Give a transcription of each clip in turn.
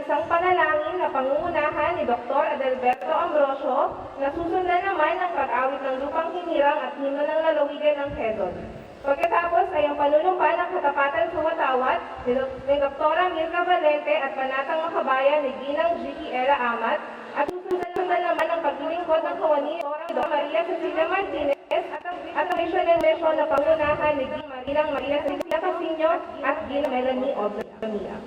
isang panalangin na pangungunahan ni Dr. Adalberto Ambrosio na susundan naman ng pag-awit ng lupang hinirang at himno ng lalawigan ng Quezon. Pagkatapos ay ang panunumpa ng katapatan sa watawat ni Dr. Mirka Valente at Panatang Makabayan ni Ginang G. Era Amat at susundan naman ang paglilingkod ng kawani ni Dr. Maria Cecilia Martinez at ang mission and mission na pangunahan ni Ginang Maria Cecilia Casino at Ginang Melanie Oblamia.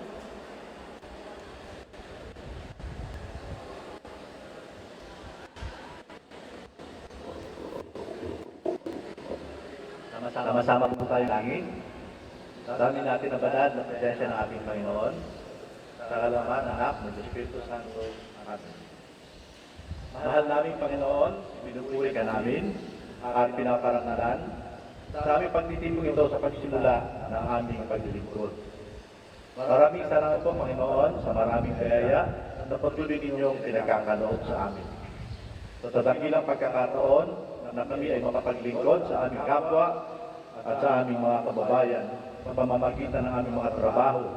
Sama-sama po tayo langin. Dami natin na banal na presensya ng ating Panginoon. Sa kalaman, anak, ng Espiritu Santo. Amen. Mahal naming Panginoon, pinupuri ka namin at pinaparangalan sa aming pagtitipong ito sa pagsimula ng aming paglilingkod. Maraming salamat po, Panginoon, sa maraming kayaya na patuloy ninyong pinagkakaloob sa amin. Sa dakilang pagkakataon na kami ay makapaglingkod sa aming kapwa at sa aming mga kababayan sa pamamagitan ng aming mga trabaho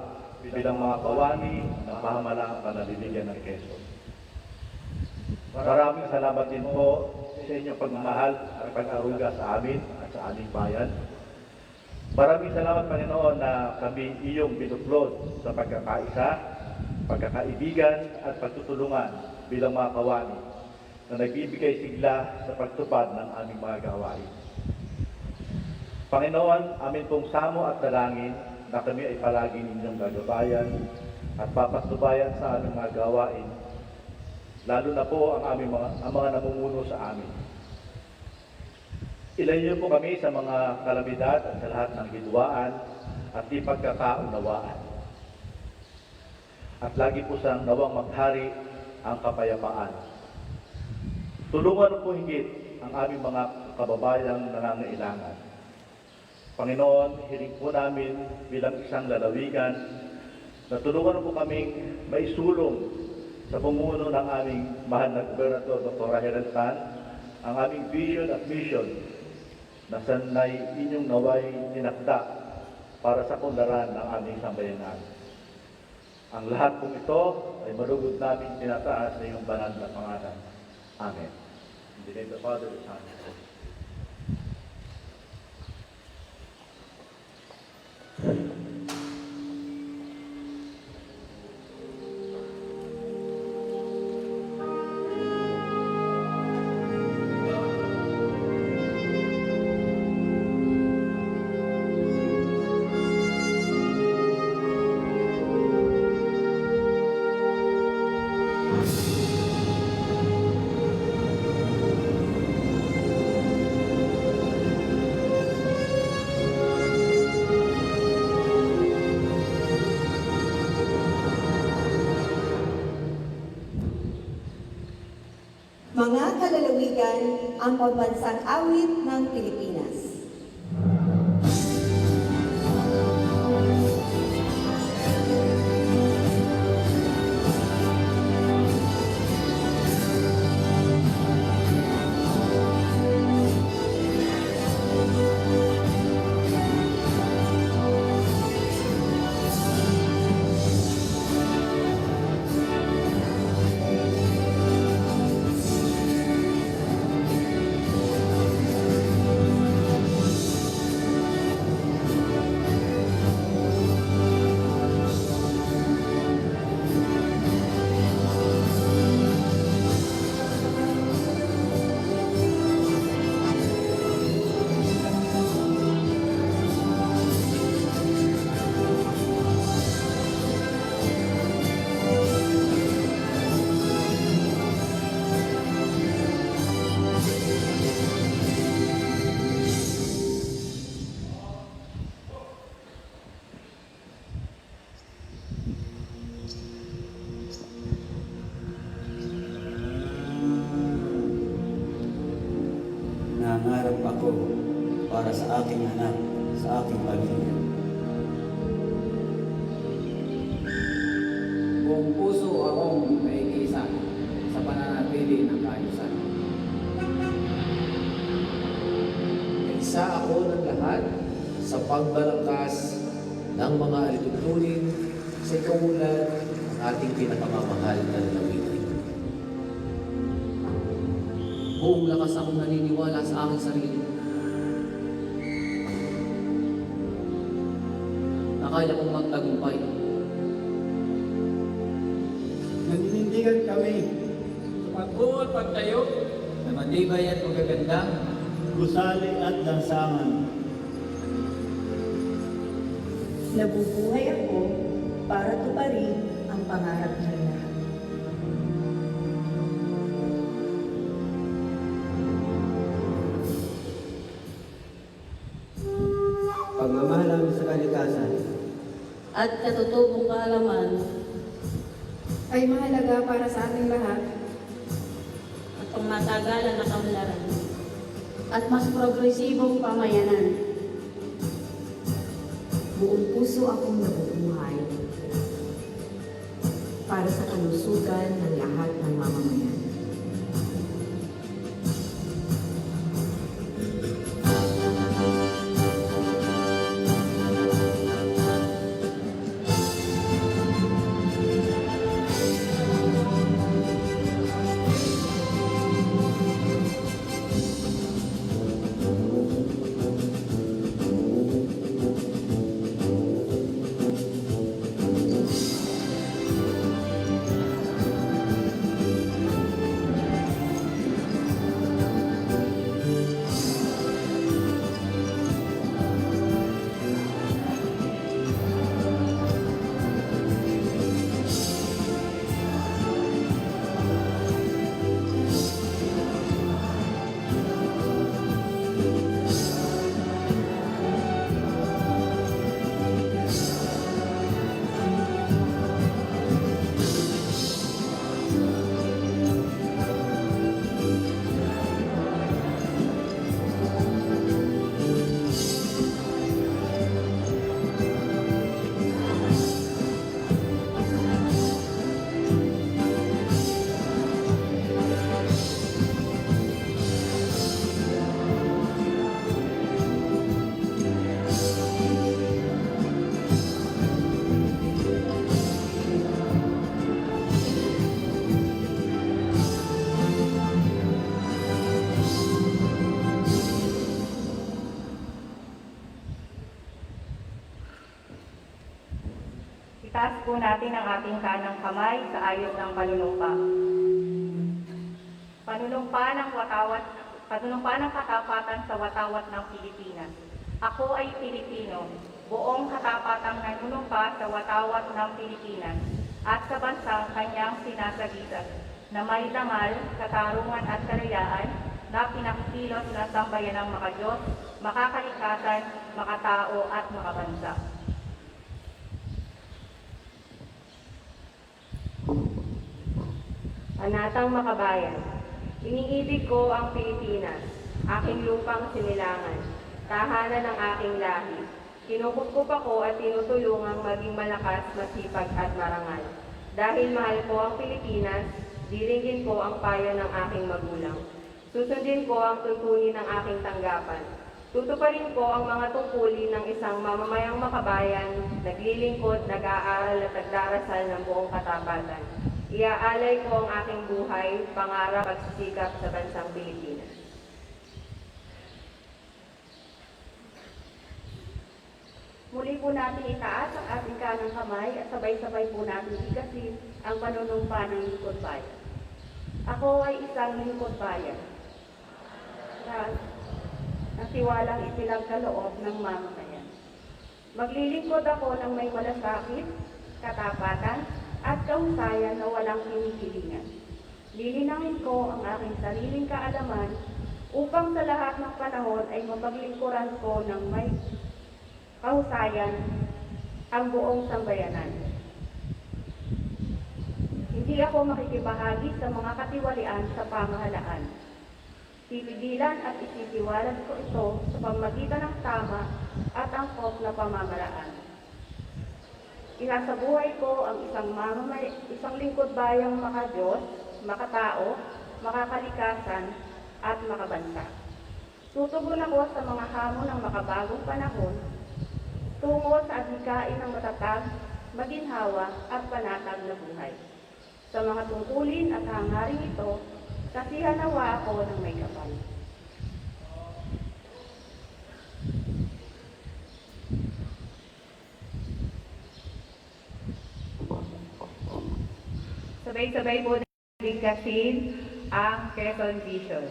bilang mga kawani ng pahamalang panaliligan ng Quezon. Maraming salamat din po sa inyong pagmamahal at pag-aruga sa amin at sa aming bayan. Maraming salamat, Panginoon, na kami iyong binuklod sa pagkakaisa, pagkakaibigan at pagtutulungan bilang mga kawani na nagbibigay sigla sa pagtupad ng aming mga gawain. Panginoon, amin pong samo at dalangin na kami ay palagi ninyong gagabayan at papatubayan sa aming mga gawain, lalo na po ang mga namumuno sa amin. Ilayo po kami sa mga kalamidad at sa lahat ng hidwaan at di pagkakaunawaan. At lagi po sang nawang maghari ang kapayapaan. Tulungan po higit ang aming mga kababayang nangangailangan. Panginoon, hiling po namin bilang isang lalawigan na tulungan po kaming maisulong sa pumuno ng aming mahal na Gobernador Dr. Rahel San ang aming vision at mission na sanay inyong naway tinakda para sa kundaran ng aming sambayanan. Ang lahat pong ito ay malugod namin tinataas sa iyong banal na pangalan. Amen. In the name of the Father, the Son, and the Holy Spirit. Mga kalalawigan, ang pambansang awit ng Pilipinas. Nangarap ako para sa aking anak, sa aking pamilya. Buong puso akong naikisa sa pananatili ng kaayusan. Isa ako ng lahat sa pagbalangkas ng mga alitutunin sa ikabulan at ating pinakamamahal na lalawigan. Buong lakas akong naniniwala sa aking sarili. Nakaya kong magtagumpay. Naninindigan kami Sa pagbuo at pagtayo na matibay at magaganda, gusali at lansangan. Nabubuhay ako para tuparin ang pangarap ng lahat. Pagmamahal namin sa kalikasan, at katutubong kaalaman Ay mahalaga para sa ating lahat. at pangmatagalan na kaunlaran at mas progresibong pamayanan. Buong puso akong nabubuhay para sa kalusugan ng lahat ng mamamayan. Itaas po natin ang ating kanang kamay sa ayos ng panunumpa. Panunumpa ng katapatan sa watawat ng Pilipinas. Ako ay Pilipino, buong katapatang nanunumpa sa watawat ng Pilipinas at sa bansang kanyang sinasagitan, na may dangal, katarungan at kalayaan na pinakikilos na sambayan ng makadiyos, makakalikasan, makatao at makabansa. Panatang makabayan, iniibig ko ang Pilipinas, aking lupang sinilangan, tahanan ng aking lahi. Kinukukup ako at tinutulungang maging malakas, masipag at marangal. Dahil mahal ko ang Pilipinas, diringgin ko ang payo ng aking magulang. Susundin ko ang tuntunin ng aking tanggapan. Tutuparin ko ang mga tungkulin ng isang mamamayang makabayan, naglilingkod, nag-aaral at nagdarasal ng buong katapatan. Iaalay ko ang aking buhay, pangarap at sisikap sa bansang Pilipinas. Muli po natin itaas ang ating kanang kamay at sabay-sabay po natin igasin ang panunumpa ng lingkod bayan. Ako ay isang lingkod bayan na tiwalang ipinagkaloob ng mamamayan. Maglilingkod ako ng may malasakit, katapatan, at kahusayan na walang kinikilingan. Lilinangin ko ang aking sariling kaalaman upang sa lahat ng panahon ay mapaglingkuran ko ng may kahusayan ang buong sambayanan. Hindi ako makikibahagi sa mga katiwalian sa pamahalaan. Pipigilan at isisiwalag ko ito sa pamamagitan ng tama at angkop na pamamaraan. Inasabuhay ko ang isang lingkod bayang makadiyos, makatao, makakalikasan, at makabansa. Tutugon ako sa mga hamon ng makabagong panahon, tungo sa adhikain ng matatag, maginhawa at panatag na buhay. Sa mga tungkulin at hangaring ito, kasihan nawa ako ng may kapal. Sabay-sabay po natin bigkasin ang Quezon Vision.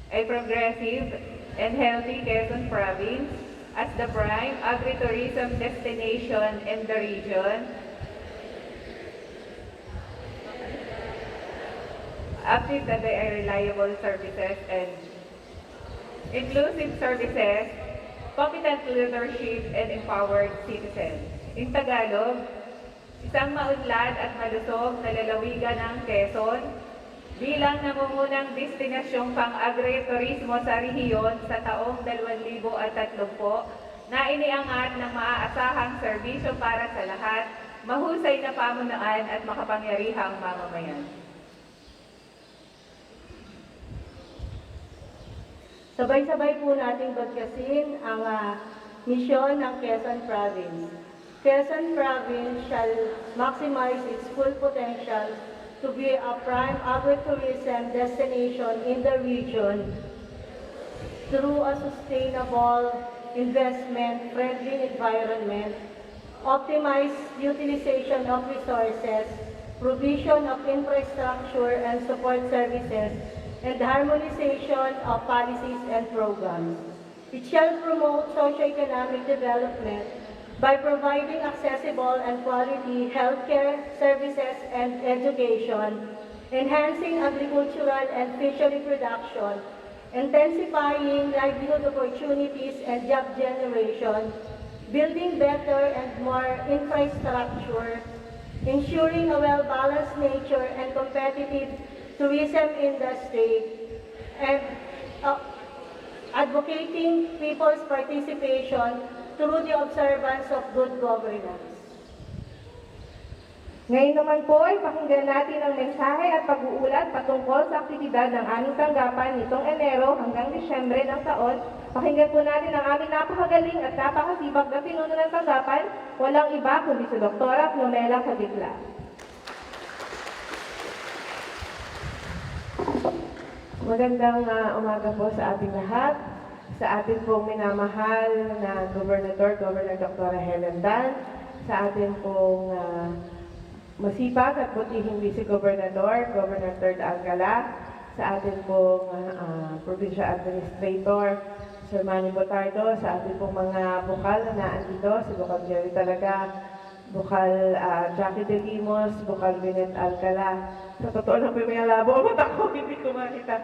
A progressive and healthy Quezon Province as the prime agritourism destination in the region, active that they are reliable services and inclusive services, competent leadership, and empowered citizens. In Tagalog, isang maunlad at malusog na lalawigan ng Quezon bilang nangungunang destinasyong pang-agriturismo sa rehiyon sa taong 2030 na iniangat ng maaasahang serbisyo para sa lahat, mahusay na pamunaan at makapangyarihang mamamayan. Sabay-sabay po nating bagkasin ang misyon ng Quezon Province. Quezon Province shall maximize its full potential to be a prime agritourism destination in the region through a sustainable investment-friendly environment, optimized utilization of resources, provision of infrastructure and support services, and harmonization of policies and programs. It shall promote socio-economic development by providing accessible and quality healthcare services and education, enhancing agricultural and fishery production, intensifying livelihood opportunities and job generation, building better and more infrastructure, ensuring a well-balanced nature and competitive tourism industry, and advocating people's participation through the observance of good governance. Ngayon naman po ay pakinggan natin ang mensahe at pag-uulat patungkol sa aktibidad ng aming tanggapan nitong Enero hanggang Disyembre ng taon. Pakinggan po natin ang aming napakagaling at napakasibag na pinuno ng tanggapan, walang iba kundi si Dr. Plomela Cabigla. Magandang umaga po sa ating lahat, sa ating pong minamahal na Governor Dr. Helen Dan, sa ating pong masipag at butihing Vice Gobernador, Governor Third Alcala, sa ating pong Provincial Administrator, Sir Manny Botardo, sa ating pong mga bukal na naandito, si Bukal Jerry Talaga, Bukal Jackie De Limos, Bukal Vinet Alcala. Sa totoo lang po may labo ang mata ko, hindi ko makita.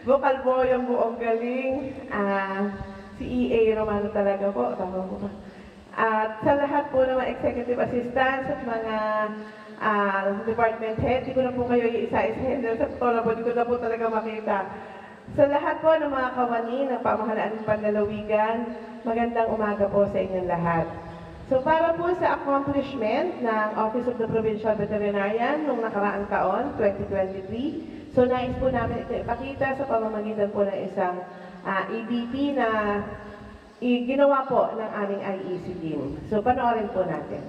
Bukal po yung buong galing. Si EA Romano Talaga po, tama po ba? At sa lahat po ng mga executive assistants at mga department head, di ko na po kayo iisa-isahin dahil sa totoo lang po, di ko na po talaga makita. Sa lahat po ng mga kawani ng pamahalaan ng panlalawigan, magandang umaga po sa inyong lahat. So para po sa accomplishment ng Office of the Provincial Veterinarian noong nakaraang taon, 2023, so nais po namin ito ipakita sa pamamagitan po ng isang EDP na ginawa po ng aming IEC team. So panoorin po natin.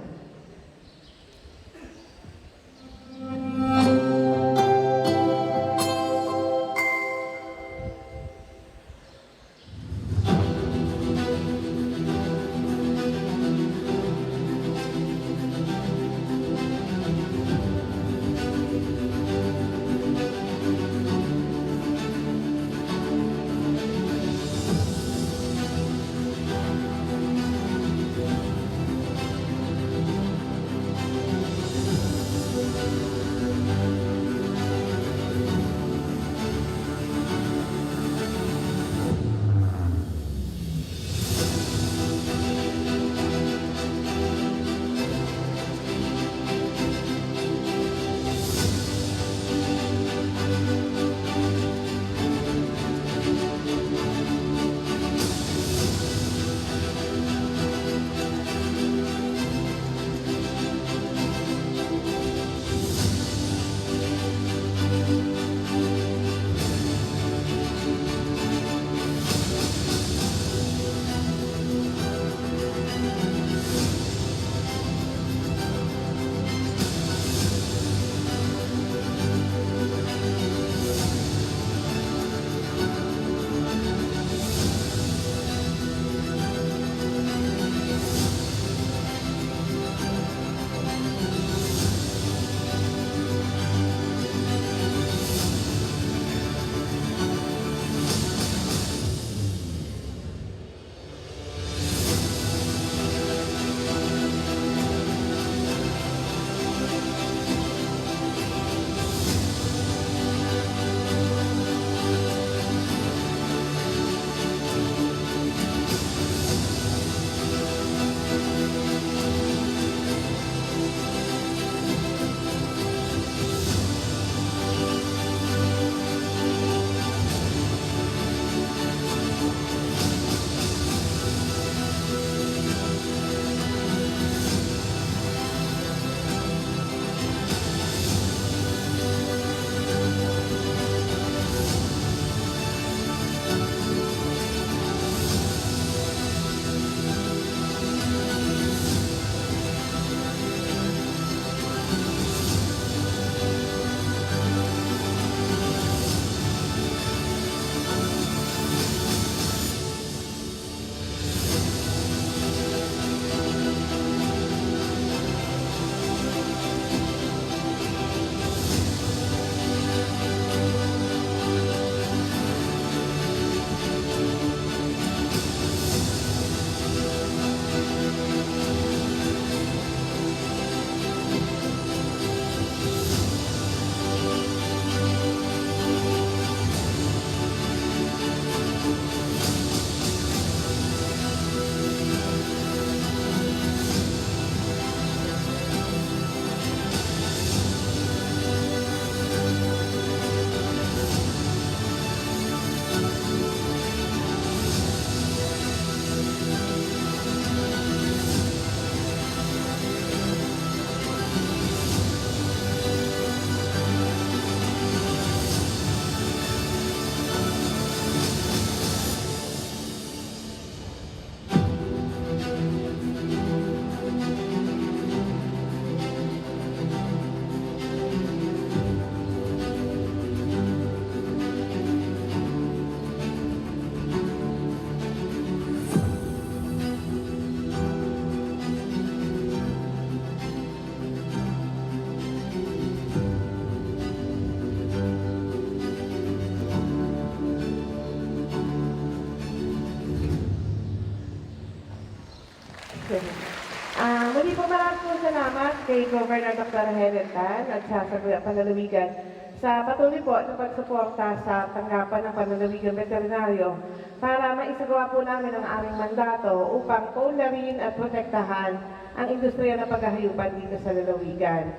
kay Governor Dr. Helen Tan at sa panlalawigan sa patuloy po ng pagsuporta sa tanggapan ng panlalawigan veterinaryo para maisagawa po namin ang aming mandato upang paunlarin at protektahan ang industriya ng paghahayupan dito sa lalawigan.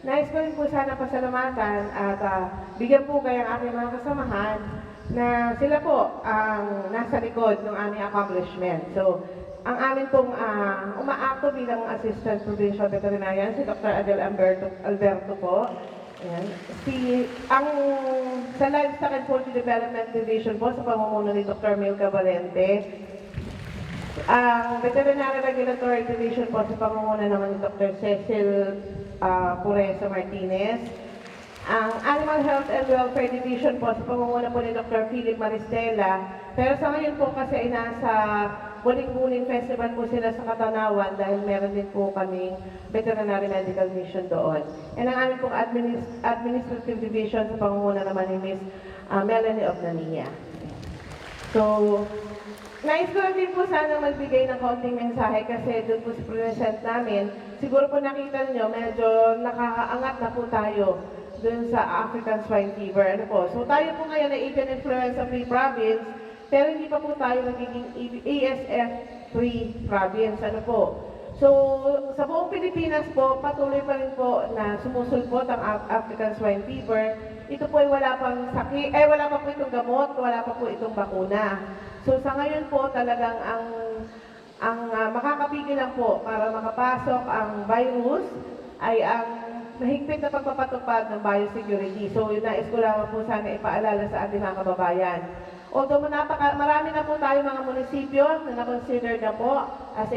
Nais ko rin po sana pasalamatan at bigyan po kayo ang aking mga kasamahan na sila po ang nasa likod ng aming accomplishment. So, ang amin pong umaakto bilang Assistant Provincial Veterinarian, si Dr. Adel Alberto po. Ayan. Sa Livestock and Poultry Development Division po, sa pamumuno ni Dr. Milka Valente. Ang Veterinary Regulatory Division po, sa pamumuno naman ni Dr. Cecil Puresa Martinez. Ang Animal Health and Welfare Division po, sa pamumuno po ni Dr. Philip Maristela. Pero sa ngayon po kasi ay nasa Buling-Buling Festival po sila sa Katanawan dahil meron din po kaming veterinary medical mission doon. And ang aming pong administrative division sa pamumuno naman ni Ms. Melanie Ognania. So, nais ko din po sana magbigay ng konting mensahe kasi doon po sa present namin, siguro po nakita nyo, medyo nakakaangat na po tayo doon sa African Swine Fever. Ano po? So tayo po ngayon ay Avian Influenza Free Province, pero hindi pa po tayo nagiging ASF Free Province. Ano po? So, sa buong Pilipinas po, patuloy pa rin po na sumusulpot ang African Swine Fever. Ito po ay wala pang sakit, wala pa po itong gamot, wala pa po itong bakuna. So, sa ngayon po, talagang ang makakapigil lang po para makapasok ang virus ay ang mahigpit na pagpapatupad ng biosecurity. So, yun nais ko lamang po sana ipaalala sa ating mga kababayan. Although marami na po tayo mga munisipyo na na-consider na po as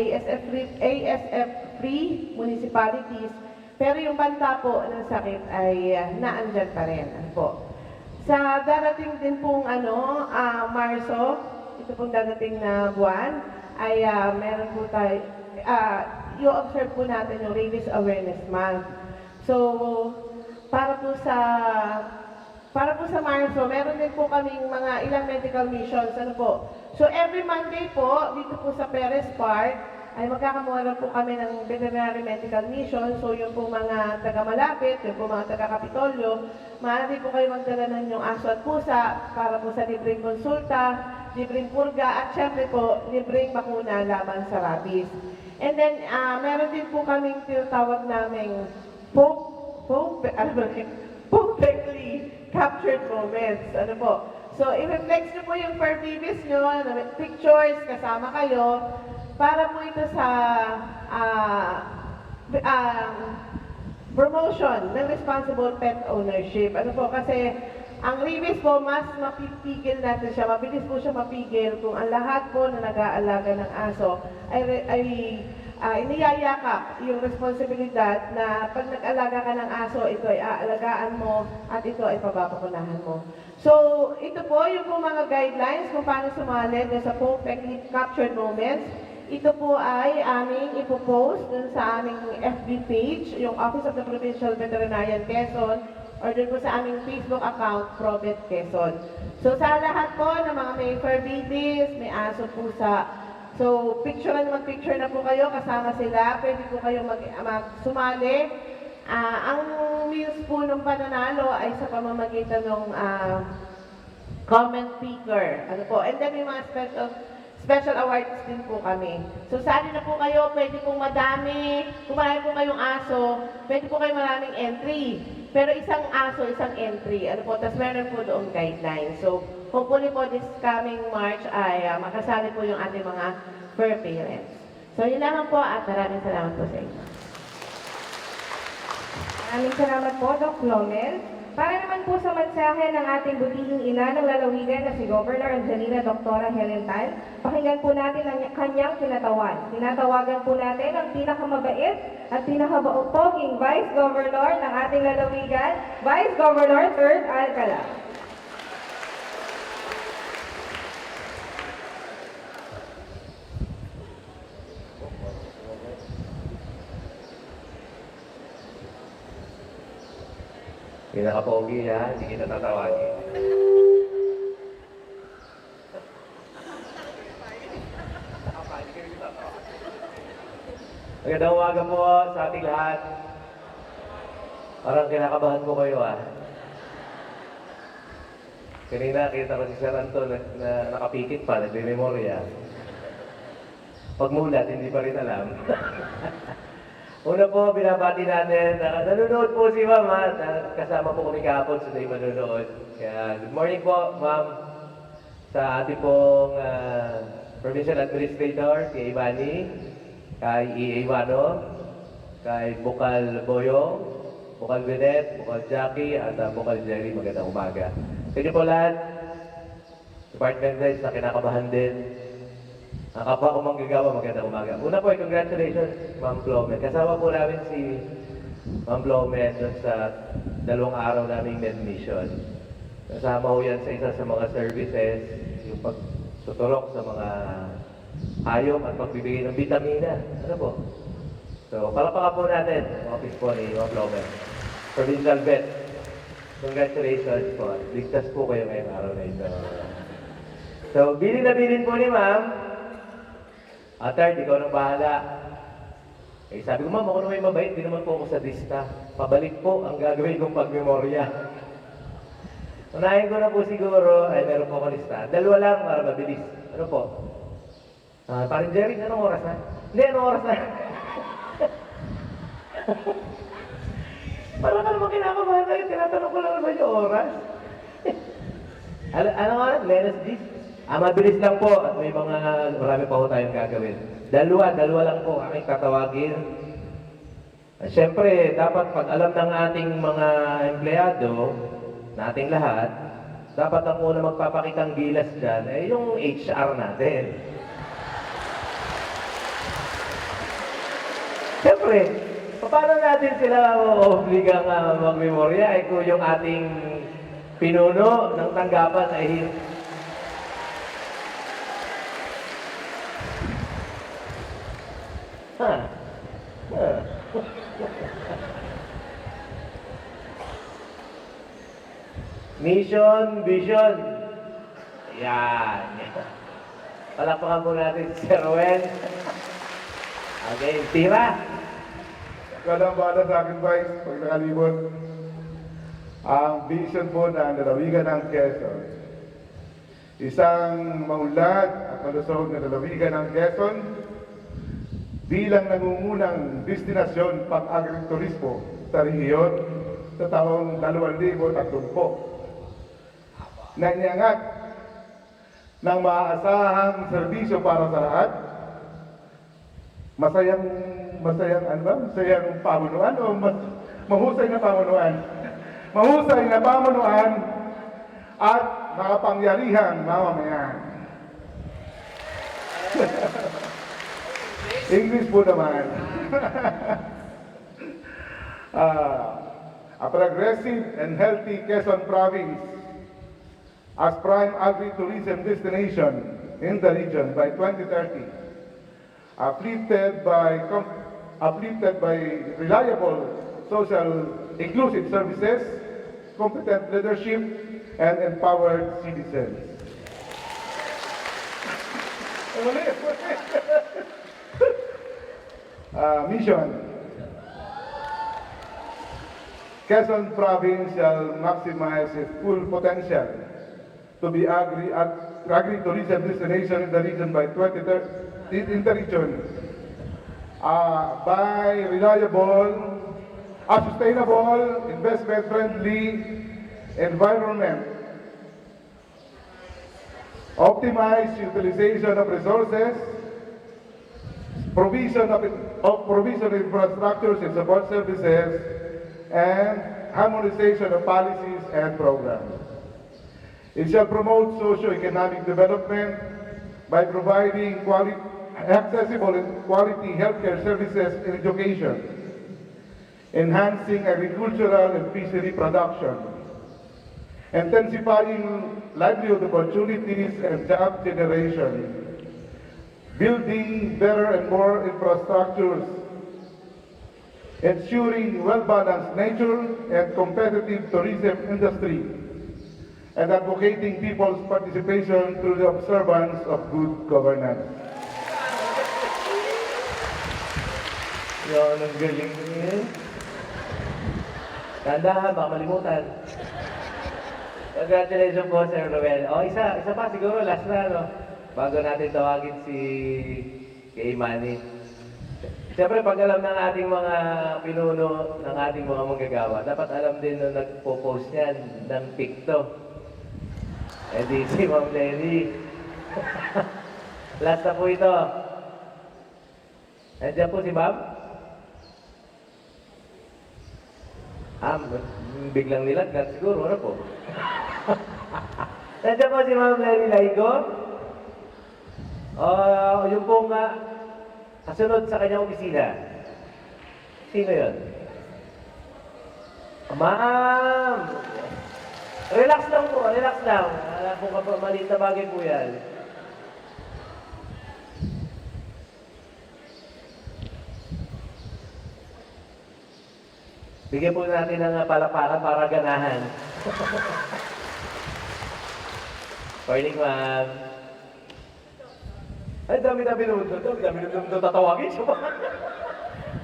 ASF-free municipalities, pero yung banta po ng sakit ay naandyan pa rin. Ano po. Sa darating din pong Marso, ito pong darating na buwan, ay meron po tayo, i-observe po natin yung Rabies Awareness Month. So, para po sa Marso, meron din po kaming mga ilang medical missions. Ano po? So, every Monday po, dito po sa Perez Park, ay magkakamuha po kami ng veterinary medical mission. So, yung po mga taga-malapit, yung po mga taga-Kapitolyo, maaari po kayo magdala ng yung aso at pusa para po sa libreng konsulta, libreng purga, at syempre po, libreng bakuna laban sa rabies. And then, meron din po kaming tinatawag naming perfectly captured moments. Ano po? So, i-reflex nyo po yung fur babies nyo, pictures, kasama kayo, para po ito sa promotion ng responsible pet ownership. Ano po? Kasi ang rabies po, mas mapipigil natin siya, mabilis po siya mapigil kung ang lahat po na nag-aalaga ng aso ay iniyayakap yung responsibilidad na pag nag-alaga ka ng aso, ito ay aalagaan mo at ito ay papapakunahan mo. So, ito po yung po mga guidelines kung paano sumali sa perfectly captured moments. Ito po ay aming ipopost dun sa aming FB page, yung Office of the Provincial Veterinarian Quezon, or dun po sa aming Facebook account, Provet Quezon. So, sa lahat po ng mga may fur babies, may aso, pusa, so, mag-picture na po kayo, kasama sila, pwede po kayo sumali. Ang means po ng pananalo ay sa pamamagitan ng comment picker. Ano po? And then may mga special awards din po kami. So, sali na po kayo, pwede pong madami, kung marami po kayong aso, pwede po kayo maraming entry. Pero isang aso, isang entry. Ano po? Tapos meron po doong guidelines. So, hopefully po this coming March ay makasali po yung ating mga fur parents. So, yun lamang po at maraming salamat po sa inyo. Maraming salamat po, Doc Lomel. Para naman po sa mensahe ng ating butihing ina ng lalawigan na si Governor Angelina Doctora Helen Tan, pakinggan po natin ang kanyang kinatawan. Tinatawagan po natin ang pinakamabait at pinakabaupoging Vice Governor ng ating lalawigan, Vice Governor Third Alcala. Pinaka-pogi ha, hindi kita tatawagin. Magandang umaga po sa ating lahat. Parang kinakabahan ko kayo ah. Kanina kita ko si Sir Anton na nakapikit pa, nagme-memorya. Pag mulat, hindi pa rin alam. Una po, binabati natin, nanonood po si Ma'am ha. Kasama po kami kahapon, so tayo manonood. Kaya, good morning po, Ma'am. Sa ating pong Provincial Administrator, kay Ivani, kay Iwano, kay Bukal Boyo, Bukal Benet, Bukal Jackie, at Bukal Jerry, magandang umaga. Sa inyo po lahat, department guys na kinakabahan din. Ang kapwa ko manggagawa, magandang umaga. Una po, congratulations, Ma'am Plomen. Kasama po namin si Ma'am Plomen doon sa 2 araw naming mission. Kasama ko yan sa isa sa mga services, yung pagtuturok sa mga hayop at pagbibigay ng vitamina. Ano po? So, palakpakan po natin ang office po ni Ma'am Plomen. Provincial Vet. Congratulations po. Ligtas po kayo ngayong araw na ito. So, bilin na bilin po ni Ma'am. Third, ikaw nang bahala. Eh, sabi ko, Ma'am, ako naman mabait. Di naman po ako sa lista. Pabalik po ang gagawin kong pagmemorya. Unahin ko na po siguro, ay meron po ako lista. 2 lang para mabilis. Ano po? Parang Jerry, anong oras na? Hindi, anong oras na? Parang ka naman kinakabahan kayo. Tinatanong ko lang naman yung oras. Ano oras? Menos 10. Mabilis lang po at may marami pa po tayong gagawin. 2 lang po aming tatawagin. Siyempre, dapat pag alam ng ating mga empleyado, nating lahat, dapat ang una magpapakitang gilas dyan ay yung HR natin. Siyempre, paano natin sila obligang magmemorya ay kung yung ating pinuno ng tanggapan ay Mission, vision. Yan. Palakpakan po natin si Sir Wen. Okay, tira. Kadang bala sa akin, Vice, pag nakalibot. Ang vision po ng lalawigan ng Quezon. Isang maunlad at malusog na lalawigan ng Quezon bilang nangungunang destinasyon pang-agriturismo sa rehiyon sa taong 2030. Nanyangat ng maaasahang serbisyo para sa lahat, masayang pamunuan o mahusay na pamunuan? Mahusay na pamunuan at makapangyarihang mamamayan. English po naman. A progressive and healthy Quezon Province as prime agri-tourism destination in the region by 2030, uplifted by reliable social inclusive services, competent leadership, and empowered citizens. Mission. Quezon Province shall maximize its full potential to be agri-tourism destination in the region by 2030, in the region by reliable, sustainable, investment-friendly environment, optimized utilization of resources, provision of infrastructures and support services, and harmonization of policies and programs. It shall promote socio-economic development by providing accessible and quality healthcare services and education, enhancing agricultural and fishery production, intensifying livelihood opportunities and job generation, building better and more infrastructures, ensuring well-balanced nature and competitive tourism industry, and advocating people's participation through the observance of good governance. Yan, ang galing niya. Tandaan, baka malimutan. Congratulations po, Sir Ruel. O, isa pa siguro, last na, no? Bago natin tawagin si kay Manny. Siyempre, pag alam ng ating mga pinuno, ng ating mga manggagawa, dapat alam din na nagpo-post yan ng TikTok. Eh di si Ma'am Lenny. Last na po ito. Nandiyan po si Ma'am. Biglang nilagkat siguro, ano po? Nandiyan po si Ma'am Lenny Laigo. Yung pong kasunod sa kanyang opisina. Sino yun? Ma'am! Relax lang po, relax lang. Kung maliit na bagay po yan. Bigyan po natin ng palakpakan para ganahan. Morning, ma'am. Ay, dami-dami naman doon. Dami-dami naman tatawagin.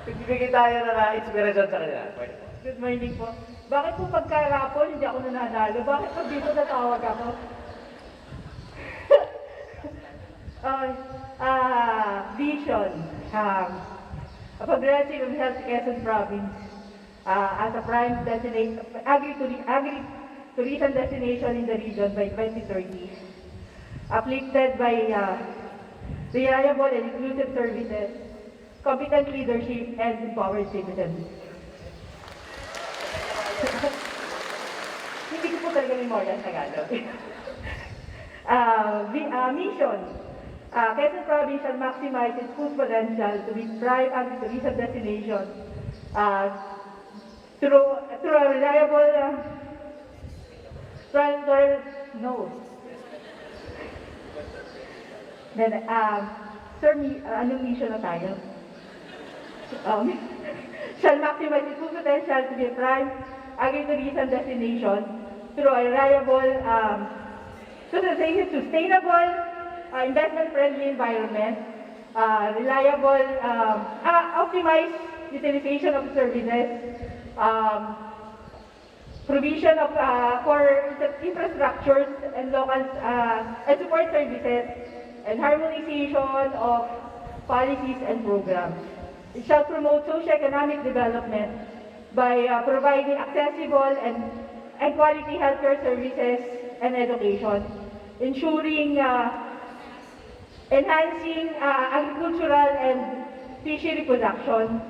Bibigyan tayo ng inspiration sa kanila. Good morning po. Bakit po pagka-rapol, hindi ako nananalo? Bakit po dito natawag ako? Vision. A progressive and healthy Quezon Province as a prime destination, agri-tourism destination in the region by 2030. Uplifted by reliable and inclusive services, competent leadership, and empowered citizens. Hindi ko po talaga memorya sa Tagalog. Mission. Quezon Province shall maximize its full potential to be prime agri-tourism destination through a reliable anong mission na tayo? Shall maximize its full potential to be a prime agri-tourism destination through a reliable, sustainable, investment-friendly environment, reliable, optimized utilization of services, provision of core infrastructures and local and support services, and harmonization of policies and programs. It shall promote socio-economic development by providing accessible and quality healthcare services and education, ensuring enhancing agricultural and fishery production,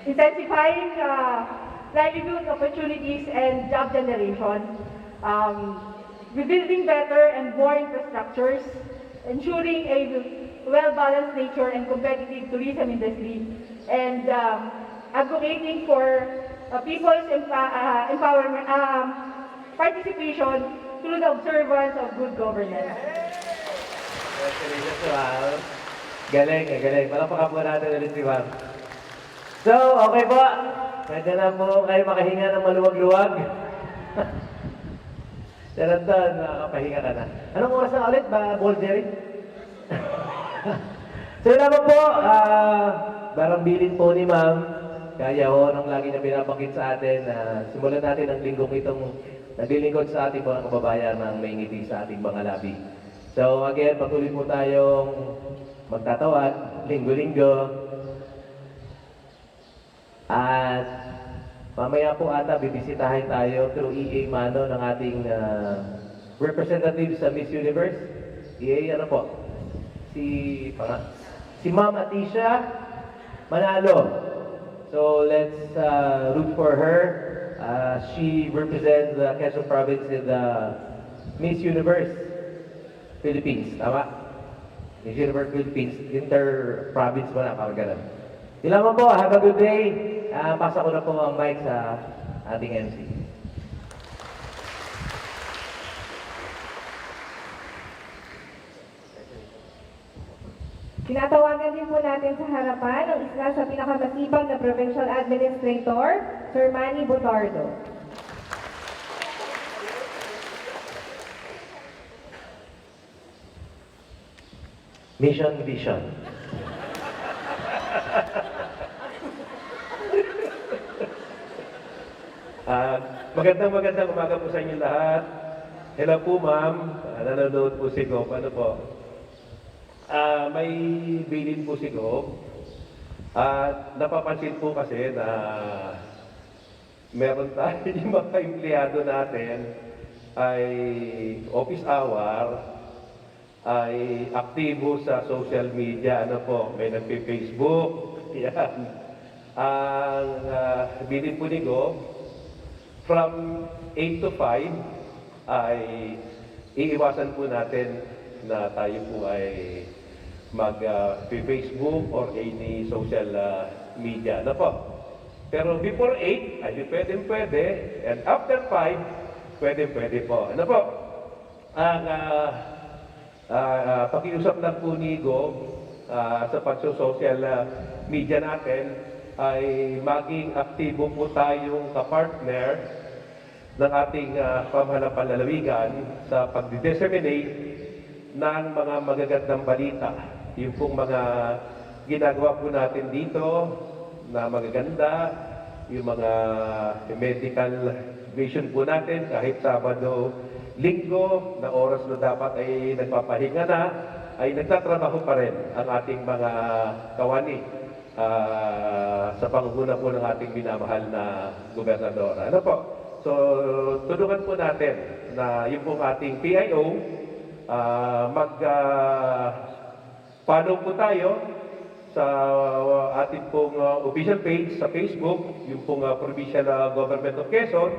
intensifying livelihood opportunities and job generation, rebuilding better and more infrastructures, ensuring a well-balanced nature and competitive tourism industry, and advocating for people's empowerment, participation through the observance of good governance. Congratulations, ma'am. Galing, galing. Palakpakan po natin ulit si ma'am. So, okay po. Pwede na po kayo makahinga ng maluwag-luwag. Tarantan, nakakapahinga ka na. Anong oras na ulit ba, Ball Jerry? So, yun naman po, barang bilin po ni ma'am. Kaya ho, nung lagi na binabakit sa atin, simulan natin ang linggong itong naglilingkod sa ating mga kababayan ng may ngiti sa ating mga labi. So again, patuloy po tayong magtatawag, linggo-linggo. At mamaya po ata bibisitahin tayo through EA Mano ng ating representative sa Miss Universe. EA, ano po? Si Ma'am Atisha Manalo. So let's root for her. She represents the Quezon Province in the Miss Universe Philippines. Tama? Miss Universe Philippines. Inter-province mo na, parang ganun. Yun lamang po. Have a good day. Pasa ko na po ang mic sa ating MC. Tinatawagan din po natin sa harapan ang isa sa pinakamasibang na Provincial Administrator, Sir Manny Botardo. Mission Vision. Magandang umaga po sa inyo lahat. Hello po ma'am, nanonood po si Gob. Ano po? May bilin po si Gob. At napapansin po kasi na meron tayo yung mga empleyado natin ay office hour, ay aktibo sa social media. Ano po? May nagpe-Facebook. Yan. Ang bilin po ni Gob, from 8 to 5 ay iiwasan po natin na tayo po ay mag-Facebook or any social media. Ano po? Pero before 8 ay pwede, and after 5, pwede po. Ano po? Ang pakiusap lang po ni Gob sa pag-social media natin ay maging aktibo po tayong kapartner ng ating pamahalang panlalawigan sa pag-disseminate ng mga magagandang balita. Yung pong mga ginagawa po natin dito na magaganda, yung mga medical vision po natin kahit Sabado, Linggo, na oras na dapat ay nagpapahinga na, ay nagtatrabaho pa rin ang ating mga kawani sa pangunguna po ng ating minamahal na gobernador. Ano po? So, tulungan po natin na yung pong ating PIO, mag-follow po tayo sa ating pong official page sa Facebook, yung pong Provincial Government of Quezon,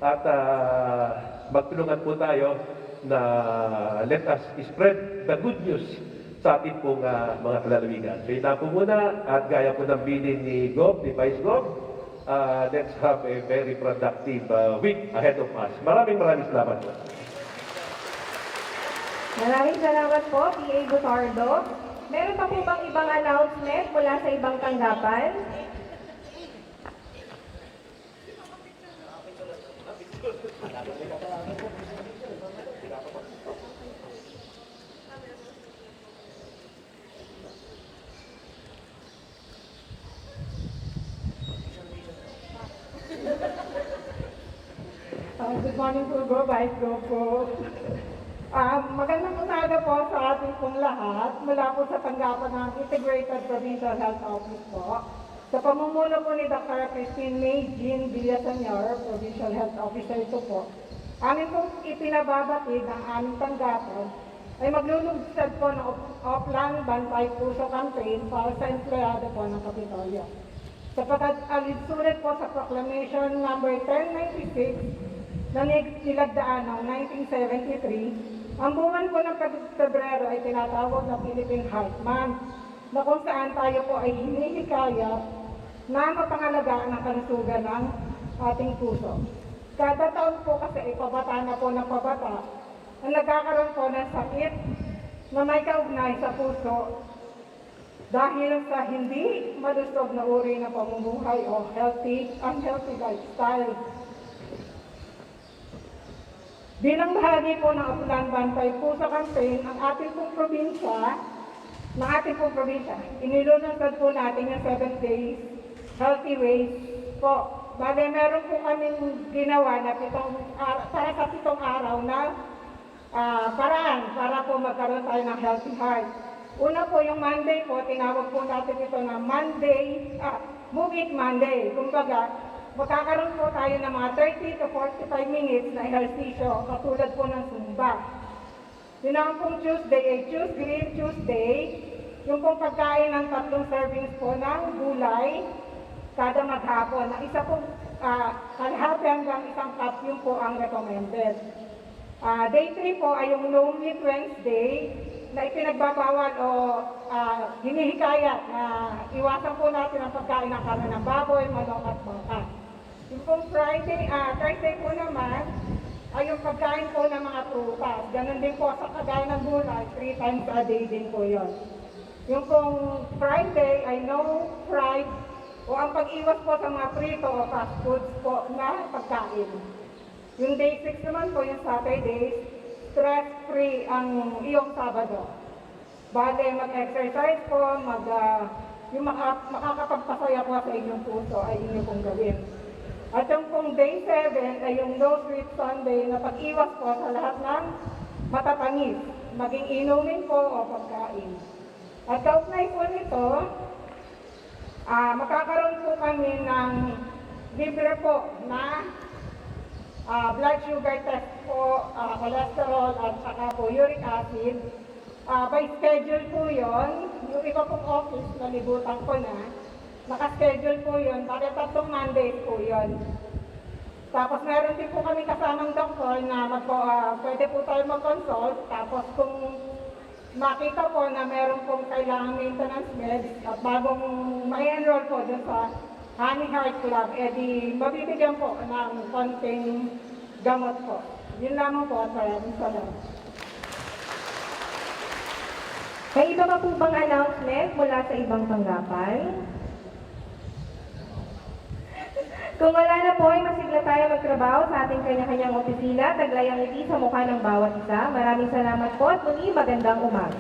at magtulungan po tayo na let us spread the good news sa ating pong mga kalalawigan. So, yun na po muna, at gaya po ng bilin ni Gob, ni Vice Gob, let's have a very productive week ahead of us. Maraming salamat po. Maraming salamat po, PA Butardo. Meron pa po bang ibang announcement mula sa ibang tanggapan? Good morning po, Vice Go po. Magandang umaga po sa ating pong lahat mula po sa tanggapan ng Integrated Provincial Health Office po. Sa pamumuno po ni Dr. Christine May Jean Villaseñor, Provincial Health Officer ito po, amin pong ipinababatid ng aming tanggapan ay maglulugsad po ng Offline Bantay Puso Campaign para sa empleyado po ng Kapitolyo. Sapagkat alinsulit po sa Proclamation number 1096 na nilagdaan noong 1973, ang buwan po ng Pebrero ay tinatawag na Philippine Heart Month, na kung saan tayo po ay hinihikayat na mapangalagaan ang kalusugan ng ating puso. Kada taon po kasi ay pabata na po ng pabata ang nagkakaroon po ng sakit na may kaugnay sa puso dahil sa hindi malusog na uri ng pamumuhay o unhealthy lifestyle. Bilang bahagi po ng Offline Bantay Puso Campaign, ang ating pong probinsya, inilunsad po natin yung 7 days healthy ways po. Bale, meron po kaming ginawa na para sa 7 araw na paraan para po magkaroon tayo ng healthy heart. Una po yung Monday po, tinawag po natin ito na Move It Monday. Kumbaga, magkakaroon po tayo ng mga 30 to 45 minutes na ehersisyo katulad po ng Zumba. Yun ang pong Tuesday ay Choose Green Tuesday, yung pong pagkain ng 3 servings po ng gulay kada maghapon. Na isa pong kalahati hanggang 1 cup yun po ang recommended. Day 3 po ay yung No Meat Wednesday na ipinagbabawal o hinihikayat na iwasan po natin ang pagkain ng karne ng baboy, manok at baka. Yung pong Thursday po naman ay yung pagkain po ng mga prutas. Ganon din po sa kagaya ng gulay, 3 times a day din po yun. Yung pong Friday ay no fried o ang pag-iwas po sa mga prito o fast foods po na pagkain. Yung day 6 naman po, yung Saturdays, stress-free ang iyong Sabado. Bale, mag-exercise po, yung makakapagpasaya po sa inyong puso ay inyo pong gawin. At yung pong day 7 ay yung No Sweet Sunday na pag-iwas po sa lahat ng matatamis, maging inumin po o pagkain. At kaugnay po nito, magkakaroon po kami ng libre po na blood sugar test po, cholesterol at saka po uric acid. By schedule po yon, yung iba pong office, nalibutan ko na, naka-schedule po yon, bakit 3 Mondays po yon. Tapos meron din po kami kasamang doktor na pwede po tayo mag-consult, tapos kung makita po na meron pong kailangang maintenance meds at bagong may-enroll po dun sa Honey Heart Club, edi mabibigyan po ng konting gamot po. Yun lamang po at maraming salamat. May iba pa po bang announcement mula sa ibang tanggapan? Kung wala na po, ay masigla tayo magtrabaho sa ating kanya-kanyang opisina, taglay ang ngiti sa mukha ng bawat isa. Maraming salamat po at muli magandang umaga.